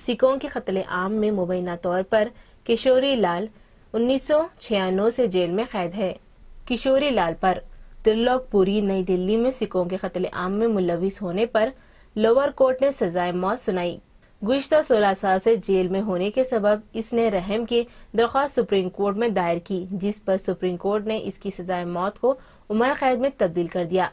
سکھوں کے قتل عام میں مبینہ طور پر کشوری لال 1996 سے جیل میں قید ہے۔ کشوری لال پر ترلوک پوری نئی دلی میں سکھوں کے قتل عام میں ملوث ہونے پر لوور کورٹ نے سزائے موت سنائی۔ گزشتہ 16 سال سے جیل میں ہونے کے سبب اس نے رحم کی درخواست سپریم کورٹ میں دائر کی، جس پر سپریم کورٹ نے اس کی سزائے موت کو عمر قید میں تبدیل کر دیا۔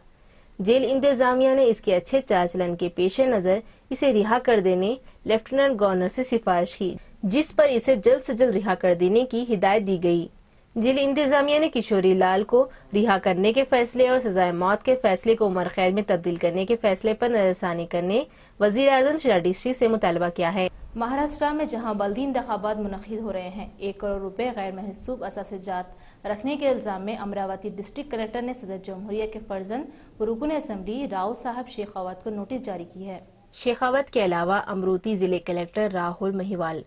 جیل انتظامیہ نے اس کے اچھے چال چلن کے پیش نظر اسے رہا کر دینے لیفٹیننٹ گورنر سے سفارش کی، جس پر اسے جلد سے جلد رہا کر دینے کی ہدایت دی گئی۔ جیل انتظامیہ نے کشوری لال کو رہا کرنے کے فیصلے اور سزائے موت کے فیصلے کو عمر قید میں تبدیل کرنے کے فیصلے پر نظر ثانی کرنے وزیر اعظم شیلادیشری سے مطالبہ کیا ہے۔ مہاراشٹرا میں جہاں بلدی انتخابات منعقد ہو رہے ہیں، 1 کروڑ روپے غیر محسوب اثاثے جات رکھنے کے الزام میں امراوتی ڈسٹرکٹ کلکٹر نے صدر جمہوریہ کے فرزند و رکن اسمبلی راؤ صاحب شیخاوت کو نوٹس جاری کی ہے۔ شیخاوت کے علاوہ امروتی ضلع کلکٹر راہل مہیوال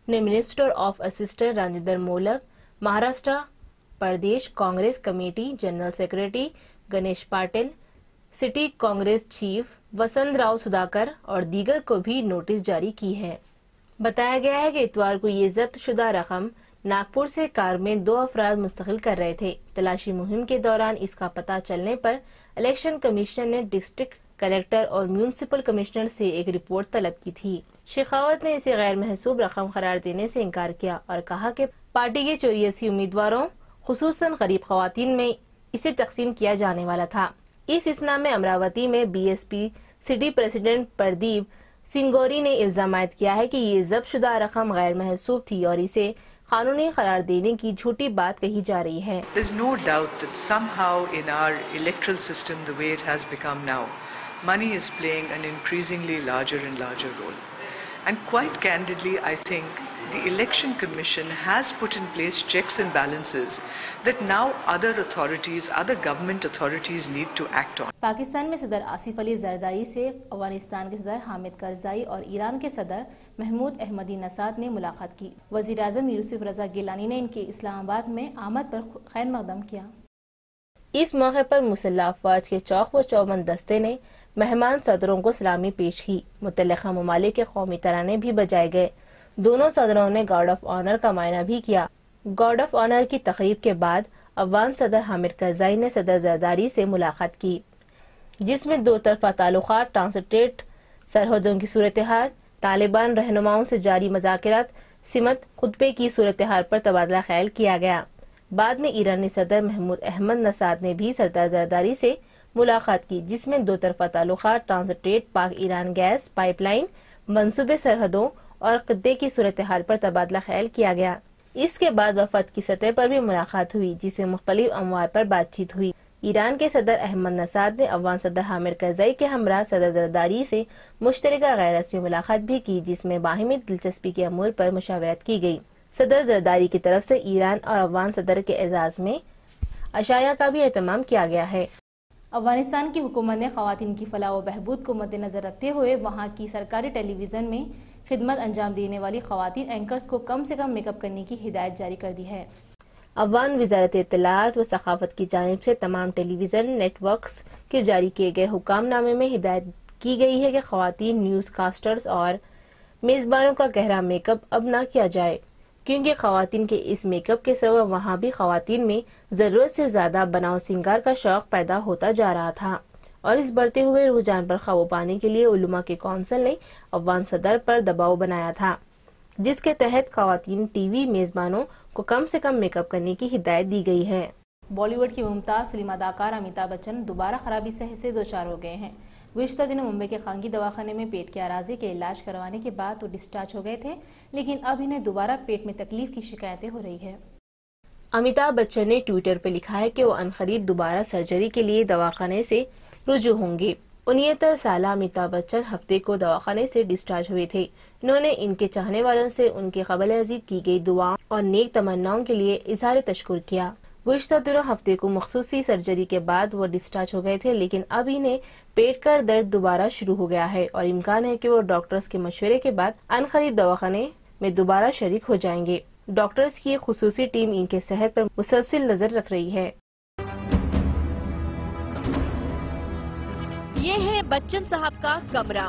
نے minister of assistant Rajendra Mulak, Maharashtra Pradesh Congress committee general secretary Ganesh Patil, city Congress chief Vasant Rao Sudhakar اور دیگر کو بھی نوٹس جاری کی ہے۔ بتایا گیا ہے کہ اتوار کو یہ ضبط شدہ رقم ناگپور سے کار میں 2 افراد منتقل کر رہے تھے۔ تلاشی مہم کے دوران اس کا پتہ چلنے پر الیکشن کمیشن نے ڈسٹرکٹ کلکٹر اور میونسپل کمشنر سے ایک رپورٹ طلب کی تھی۔ شیخاوت نے اسے غیر محسوب رقم قرار دینے سے انکار کیا اور کہا کہ پارٹی کے 84 امیدواروں خصوصاً غریب خواتین میں اسے تقسیم کیا جانے والا تھا۔ اس اسنا میں امراوتی میں B S P city president Pradeep Sangori نے الزام عائد کیا ہے کہ یہ ضبط شدہ رقم غیر محسوب تھی اور اسے قانونی قرار دینے کی جھوٹی بات کہی جا رہی ہے۔ There's no doubt that somehow in our electoral system, the way it has become now, money is playing an increasingly larger and larger role. And quite candidly, I think the Election Commission has put in place checks and balances that now other authorities, other government authorities need to act on. Pakistan میں صدر آصف علی زرداری سے افغانستان کے صدر حامد کرزائی اور ایران کے صدر محمود احمدی نژاد نے ملاقات کی۔ وزیر اعظم یوسف رضا گیلانی نے ان کی اسلام آباد میں آمد پر خیر مقدم کیا۔ اس موقع پر مسلح افواج کے چوک و چوبند دستے نے مہمان صدروں کو سلامی پیش کی۔ متعلقہ ممالک کے قومی ترانے بھی بجائے گئے۔ دونوں صدروں نے گارڈ آف آنر کا معائنہ بھی کیا۔ گارڈ آف آنر کی تقریب کے بعد افغان صدر حامد کرزائی نے صدر زرداری سے ملاقات کی، جس میں 2 طرفہ تعلقات، ٹرانسٹیٹ سرحدوں کی صورتحال، طالبان رہنماؤں سے جاری مذاکرات سمت خطبے کی صورتحال پر تبادلہ خیال کیا گیا۔ بعد میں ایرانی صدر محمود احمد نژاد نے بھی صدر زرداری سے ملاقات کی، جس میں 2 طرفہ تعلقات، ٹرانسٹیٹ پاک ایران گیس پائپ لائن، منصوبے سرحدوں اور خطے کی صورتحال پر تبادلہ خیال کیا گیا۔ اس کے بعد وفد کی سطح پر بھی ملاقات ہوئی، جس سے مختلف امور پر بات چیت ہوئی۔ ایران کے صدر احمد نژاد نے افغان صدر حامد کرزائی کے ہمراہ صدر زرداری سے مشترکہ غیر رسمی ملاقات بھی کی، جس میں باہمی دلچسپی کے امور پر مشاورت کی گئی۔ صدر زرداری کی طرف سے ایران اور افغان صدر کے اعزاز میں عشائیہ کا بھی اہتمام کیا گیا ہے۔ افغانستان کی حکومت نے خواتین کی فلاح و بہبود کو مد نظر رکھتے ہوئے وہاں کی سرکاری ٹیلی ویژن میں خدمت انجام دینے والی خواتین اینکرز کو کم سے کم میک اپ کرنے کی ہدایت جاری کر دی ہے۔ افغان وزارت اطلاعات و ثقافت کی جانب سے تمام ٹیلی ویژن نیٹ ورکس کے جاری کیے گئے حکام نامے میں ہدایت کی گئی ہے کہ خواتین نیوز کاسٹرز اور میزبانوں کا گہرا میک اپ اب نہ کیا جائے، کیونکہ خواتین کے اس میک اپ کے سبب وہاں بھی خواتین میں ضرورت سے زیادہ بناؤ سنگار کا شوق پیدا ہوتا جا رہا تھا، اور اس بڑھتے ہوئے رجحان پر قابو پانے کے لیے علماء کے کونسل نے افغان صدر پر دباؤ بنایا تھا، جس کے تحت خواتین ٹی وی میزبانوں کو کم سے کم میک اپ کرنے کی ہدایت دی گئی ہے۔ بالی ووڈ کی ممتاز فلم اداکار امیتابھ بچن دوبارہ خرابی صحت سے دوچار ہو گئے ہیں۔ گزشتہ دنوں ممبئی کے خانگی دواخانے میں پیٹ کے اراضی کے علاج کروانے کے بعد وہ ڈسچارج ہو گئے تھے، لیکن اب انہیں دوبارہ پیٹ میں تکلیف کی شکایتیں ہو رہی ہے۔ امیتابھ بچن نے ٹویٹر پہ لکھا ہے کہ وہ عنقریب دوبارہ سرجری کے لیے دواخانے سے رجوع ہوں گے۔ 69 سالہ امیتابھ بچن ہفتے کو دواخانے سے ڈسچارج ہوئے تھے۔ انہوں نے ان کے چاہنے والوں سے ان کے قبل ازید کی گئی دعاؤں اور نیک تمناؤں کے لیے اظہار تشکر کیا۔ گزشتہ دنوں ہفتے کو مخصوصی سرجری کے بعد وہ ڈسچارج ہو گئے تھے، لیکن اب انہیں پیٹ کا درد دوبارہ شروع ہو گیا ہے اور امکان ہے کہ وہ ڈاکٹرز کے مشورے کے بعد عنقریب دواخانے میں دوبارہ شریک ہو جائیں گے۔ ڈاکٹرز کی ایک خصوصی ٹیم ان کے صحت پر مسلسل نظر رکھ رہی ہے۔ یہ ہے بچن صاحب کا کمرہ۔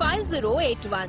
5081,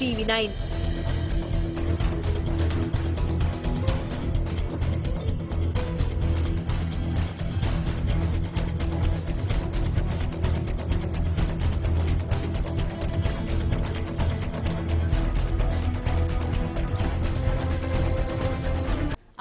TV9।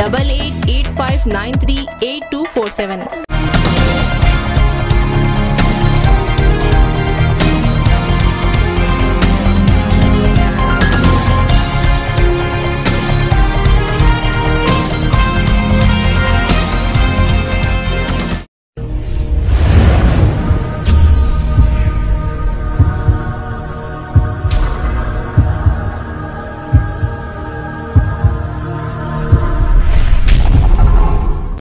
8885938247।